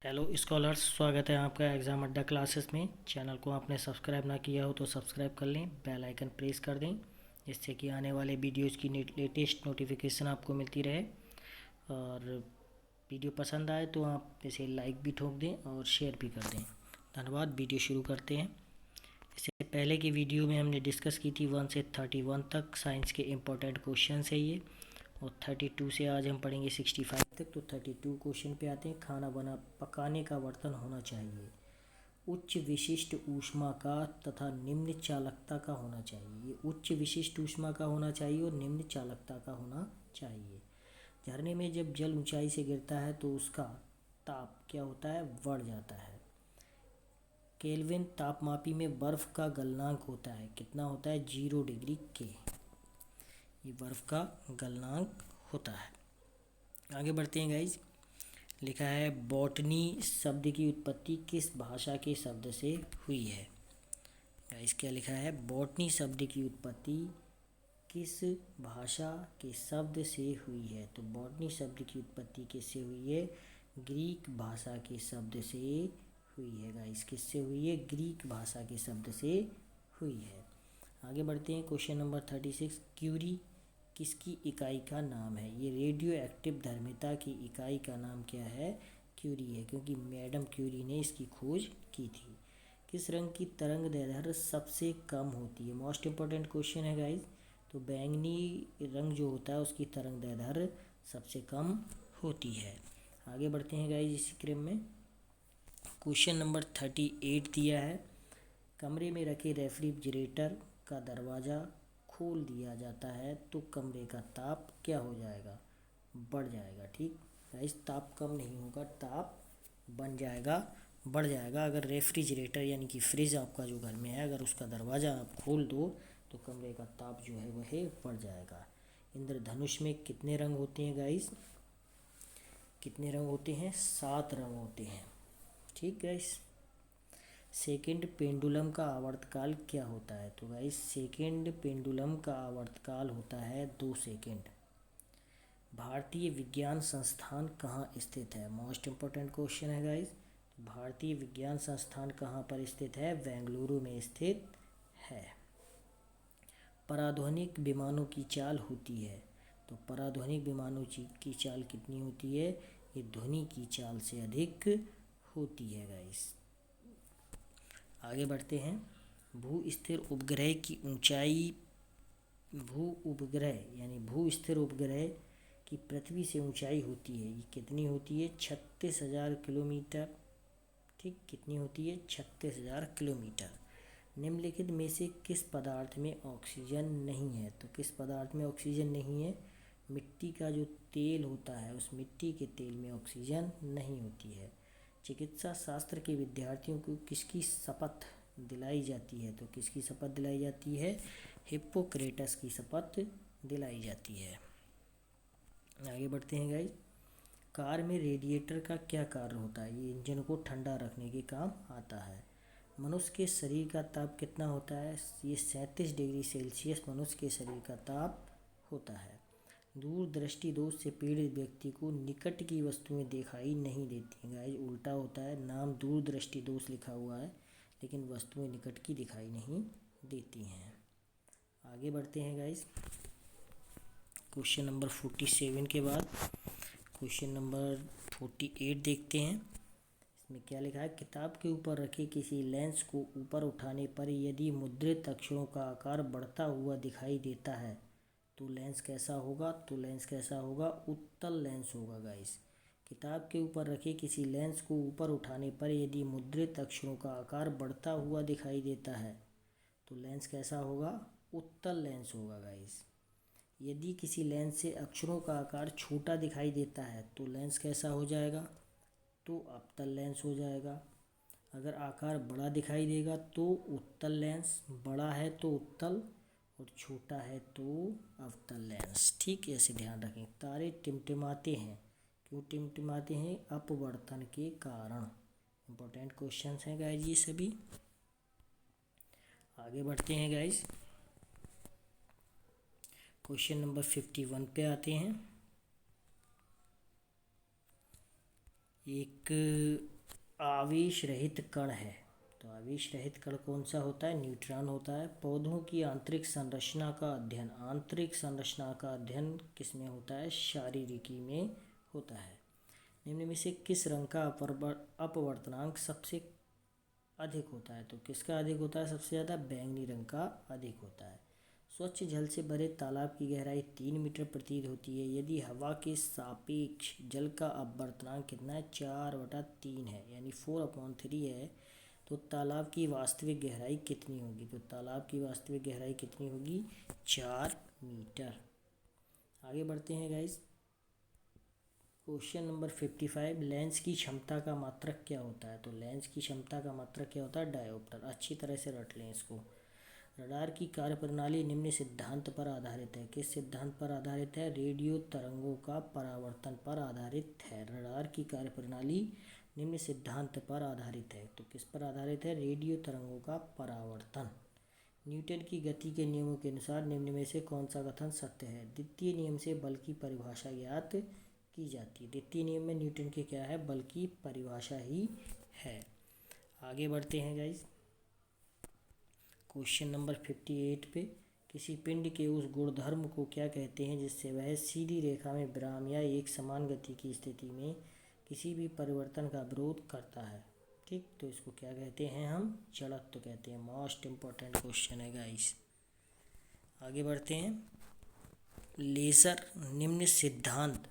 Hello scholars, स्वागत है आपका एग्ज़ाम अड्डा क्लासेस में। चैनल को आपने सब्सक्राइब ना किया हो तो सब्सक्राइब कर लें, बेल आइकन प्रेस कर दें, जिससे कि आने वाले वीडियोज़ की लेटेस्ट नोटिफिकेशन आपको मिलती रहे। और वीडियो पसंद आए तो आप इसे लाइक भी ठोक दें और शेयर भी कर दें। धन्यवाद। वीडियो शुरू करते हैं। इससे पहले की वीडियो में हमने डिस्कस की थी 1 से 31 तक साइंस के इम्पोर्टेंट क्वेश्चन है ये, और 32 से आज हम पढ़ेंगे 65 तक। तो 32 क्वेश्चन पे आते हैं। खाना बना पकाने का बर्तन होना चाहिए, उच्च विशिष्ट ऊष्मा का तथा निम्न चालकता का होना चाहिए। ये उच्च विशिष्ट ऊष्मा का होना चाहिए और निम्न चालकता का होना चाहिए। झरने में जब जल ऊंचाई से गिरता है तो उसका ताप क्या होता है? बढ़ जाता है। केल्विन तापमापी में बर्फ का गलनांक होता है, कितना होता है? 0 डिग्री के। ये बर्फ का गलनांक होता है। आगे बढ़ते हैं गाइज। लिखा है बॉटनी शब्द की उत्पत्ति किस भाषा के शब्द से हुई है? गाइज क्या लिखा है? बॉटनी शब्द की उत्पत्ति किस भाषा के शब्द से हुई है? तो बॉटनी शब्द की उत्पत्ति किससे हुई है? ग्रीक भाषा के शब्द से हुई है। गाइज किससे हुई है? ग्रीक भाषा के शब्द से हुई है। आगे बढ़ते हैं। Question number 36। क्यूरी किसकी इकाई का नाम है? ये रेडियो एक्टिव धर्मिता की इकाई का नाम क्या है? क्यूरी है, क्योंकि मैडम क्यूरी ने इसकी खोज की थी। किस रंग की तरंग दैर्ध्य सबसे कम होती है? मोस्ट इम्पोर्टेंट क्वेश्चन है गाइज। तो बैंगनी रंग जो होता है उसकी तरंग दैर्ध्य सबसे कम होती है। आगे बढ़ते हैं गाइज इसी क्रम में। क्वेश्चन नंबर 38 दिया है। कमरे में रखे रेफ्रिजरेटर का दरवाज़ा खोल दिया जाता है तो कमरे का ताप क्या हो जाएगा? बढ़ जाएगा। ठीक गाइस, ताप कम नहीं होगा, ताप बन जाएगा, बढ़ जाएगा। अगर रेफ्रिजरेटर यानी कि फ्रिज आपका जो घर में है, अगर उसका दरवाज़ा आप खोल दो तो कमरे का ताप जो है वह बढ़ जाएगा। इंद्रधनुष में कितने रंग होते हैं गाइस? कितने रंग होते हैं? 7 रंग होते हैं। ठीक गाइस। सेकेंड पेंडुलम का आवर्तकाल क्या होता है? तो गाइस सेकेंड पेंडुलम का आवर्तकाल होता है 2 सेकेंड। भारतीय विज्ञान संस्थान कहाँ स्थित है? मोस्ट इम्पोर्टेंट क्वेश्चन है गाइस। भारतीय विज्ञान संस्थान कहाँ पर स्थित है? बेंगलुरु में स्थित है। पराध्वनिक विमानों की चाल होती है, तो पराध्वनिक विमानों की चाल कितनी होती है? ये ध्वनि की चाल से अधिक होती है गाइस। आगे बढ़ते हैं। भू स्थिर उपग्रह की ऊंचाई, भू उपग्रह यानी भू स्थिर उपग्रह की पृथ्वी से ऊंचाई होती है, ये कितनी होती है? 36,000 किलोमीटर। ठीक, कितनी होती है? 36,000 किलोमीटर। निम्नलिखित में से किस पदार्थ में ऑक्सीजन नहीं है? तो किस पदार्थ में ऑक्सीजन नहीं है? मिट्टी का जो तेल होता है उस मिट्टी के तेल में ऑक्सीजन नहीं होती है। चिकित्सा शास्त्र के विद्यार्थियों को किसकी शपथ दिलाई जाती है? तो किसकी शपथ दिलाई जाती है? हिप्पोक्रेटस की शपथ दिलाई जाती है। आगे बढ़ते हैं गाइस। कार में रेडिएटर का क्या कार्य होता है? ये इंजन को ठंडा रखने के काम आता है। मनुष्य के शरीर का ताप कितना होता है? ये 37 डिग्री सेल्सियस मनुष्य के शरीर का ताप होता है। दूरदृष्टि दोष से पीड़ित व्यक्ति को निकट की वस्तुएं दिखाई नहीं देती हैं। गाइस उल्टा होता है, नाम दूरदृष्टि दोष लिखा हुआ है लेकिन वस्तुएं निकट की दिखाई नहीं देती हैं। आगे बढ़ते हैं गाइस। क्वेश्चन नंबर 47 के बाद क्वेश्चन नंबर 48 देखते हैं। इसमें क्या लिखा है? किताब के ऊपर रखे किसी लेंस को ऊपर उठाने पर यदि मुद्रित अक्षरों का आकार बढ़ता हुआ दिखाई देता है तो लेंस कैसा होगा? तो लेंस कैसा होगा? उत्तल लेंस होगा गाइस। किताब के ऊपर रखे किसी लेंस को ऊपर उठाने पर यदि मुद्रित अक्षरों का आकार बढ़ता हुआ दिखाई देता है तो लेंस कैसा होगा? उत्तल लेंस होगा गाइस। यदि किसी लेंस से अक्षरों का आकार छोटा दिखाई देता है तो लेंस कैसा हो जाएगा? तो अवतल लेंस हो जाएगा। अगर आकार बड़ा दिखाई देगा तो उत्तल लेंस, बड़ा है तो उत्तल और छोटा है तो अवतल लेंस। ठीक है, ऐसे ध्यान रखें। तारे टिमटिमाते हैं, क्यों टिमटिमाते हैं? अपवर्तन के कारण। इंपॉर्टेंट क्वेश्चंस हैं गाइज ये सभी। आगे बढ़ते हैं गाइज। क्वेश्चन नंबर 51 पे आते हैं। एक आवेश रहित कण है। तो आवेश रहित कण कौन सा होता है? न्यूट्रॉन होता है। पौधों की आंतरिक संरचना का अध्ययन, आंतरिक संरचना का अध्ययन किसमें होता है? शारीरिकी में होता है। निम्न में से किस रंग का अपवर्तनांक सबसे अधिक होता है? तो किसका अधिक होता है? सबसे ज़्यादा बैंगनी रंग का अधिक होता है। स्वच्छ जल से भरे तालाब की गहराई 3 मीटर प्रतीत होती है यदि हवा के सापेक्ष जल का अपवर्तनांक कितना है? 4/3 है, यानी 4/3 है। तो तालाब की वास्तविक गहराई कितनी होगी? तो तालाब की वास्तविक गहराई कितनी होगी? 4 मीटर। आगे बढ़ते हैं गाइस। क्वेश्चन नंबर 55, लेंस की क्षमता का मात्रक क्या होता है? तो लेंस की क्षमता का मात्रक क्या होता है? डायोप्टर। अच्छी तरह से रट लें इसको। रडार की कार्यप्रणाली निम्न सिद्धांत पर आधारित है। किस सिद्धांत पर आधारित है? रेडियो तरंगों का परावर्तन पर आधारित है। रडार की कार्यप्रणाली निम्न सिद्धांत पर आधारित है। तो किस पर आधारित है? रेडियो तरंगों का परावर्तन। न्यूटन की गति के नियमों के अनुसार निम्न में से कौन सा कथन सत्य है? द्वितीय नियम से बल की परिभाषा ज्ञात की जाती है। द्वितीय नियम में न्यूटन के क्या है? बल की परिभाषा ही है। आगे बढ़ते हैं गाइस। क्वेश्चन नंबर 58 पे, किसी पिंड के उस गुणधर्म को क्या कहते हैं जिससे वह सीधी रेखा में विराम या एक समान गति की स्थिति में किसी भी परिवर्तन का विरोध करता है? ठीक, तो इसको क्या कहते हैं? हम जड़त्व कहते हैं। मोस्ट इम्पोर्टेंट क्वेश्चन है गाइस। आगे बढ़ते हैं। लेजर निम्न सिद्धांत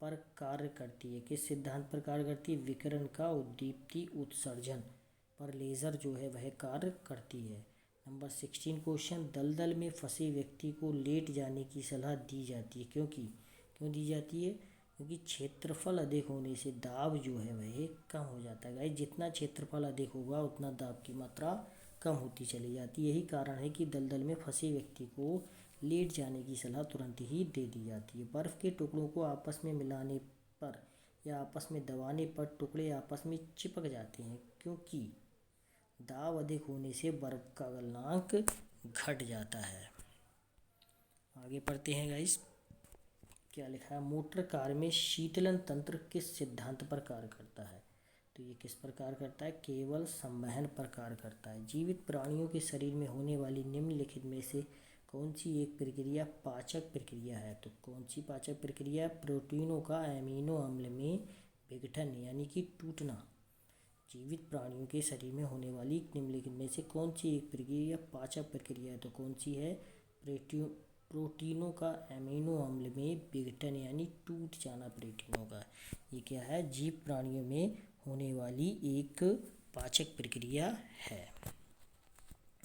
पर कार्य करती है। किस सिद्धांत पर कार्य करती है? विकिरण का उद्दीप्ति उत्सर्जन पर लेजर जो है वह कार्य करती है। नंबर 16 क्वेश्चन, दलदल में फंसे व्यक्ति को लेट जाने की सलाह दी जाती है। क्यों दी जाती है? क्योंकि क्षेत्रफल अधिक होने से दाब जो है वह कम हो जाता है। गाइस, जितना क्षेत्रफल अधिक होगा उतना दाब की मात्रा कम होती चली जाती है। यही कारण है कि दलदल में फंसे व्यक्ति को लेट जाने की सलाह तुरंत ही दे दी जाती है। बर्फ़ के टुकड़ों को आपस में मिलाने पर या आपस में दबाने पर टुकड़े आपस में चिपक जाते हैं क्योंकि दाब अधिक होने से बर्फ़ का गलनांक घट जाता है। आगे पढ़ते हैं गाइस। क्या लिखा है? मोटर कार में शीतलन तंत्र किस सिद्धांत पर कार्य करता है? तो ये किस पर कार्य करता है? केवल संवहन पर कार्य करता है। जीवित प्राणियों के शरीर में होने वाली निम्नलिखित में से कौन सी एक प्रक्रिया पाचक प्रक्रिया है? तो कौन सी पाचक प्रक्रिया? प्रोटीनों का अमीनो अम्ल में विघटन यानी कि टूटना। जीवित प्राणियों के शरीर में होने वाली निम्नलिखित में से कौन सी एक प्रक्रिया पाचक प्रक्रिया है? तो कौन सी है? प्रोटीनों का अमीनो अम्ल में विघटन यानी टूट जाना प्रोटीनों का। ये क्या है? जीव प्राणियों में होने वाली एक पाचक प्रक्रिया है।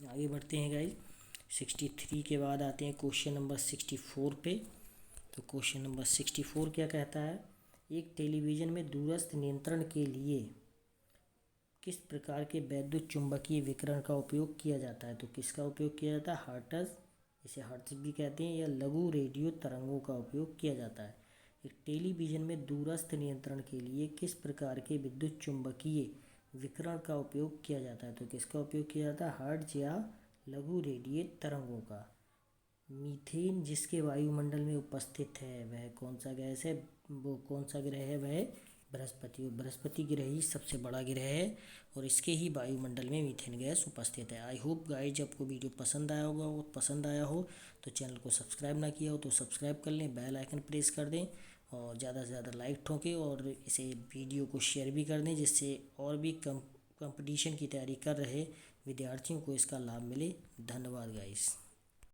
आगे बढ़ते हैं गाइस। 63 के बाद आते हैं क्वेश्चन नंबर 64 पे। तो क्वेश्चन नंबर 64 क्या कहता है? एक टेलीविज़न में दूरस्थ नियंत्रण के लिए किस प्रकार के वैद्युत चुंबकीय विकिरण का उपयोग किया जाता है? तो किसका उपयोग किया जाता है? हर्ट्ज़, इसे हर्ट्ज़ भी कहते हैं, या लघु रेडियो तरंगों का उपयोग किया जाता है। एक टेलीविज़न में दूरस्थ नियंत्रण के लिए किस प्रकार के विद्युत चुंबकीय विकिरण का उपयोग किया जाता है? तो किसका उपयोग किया जाता है? हर्ट्ज़ या लघु रेडियो तरंगों का। मीथेन जिसके वायुमंडल में उपस्थित है वह कौन सा गैस है? वो कौन सा ग्रह है? वह बृहस्पति। बृहस्पति ग्रह ही सबसे बड़ा ग्रह है और इसके ही वायुमंडल में मीथेन गैस उपस्थित है। आई होप गाइज आपको वीडियो पसंद आया होगा, और पसंद आया हो तो चैनल को सब्सक्राइब ना किया हो तो सब्सक्राइब कर लें, बेल आइकन प्रेस कर दें और ज़्यादा से ज़्यादा लाइक ठोकें और इसे वीडियो को शेयर भी कर दें जिससे और भी कंपटीशन की तैयारी कर रहे विद्यार्थियों को इसका लाभ मिले। धन्यवाद गाइस।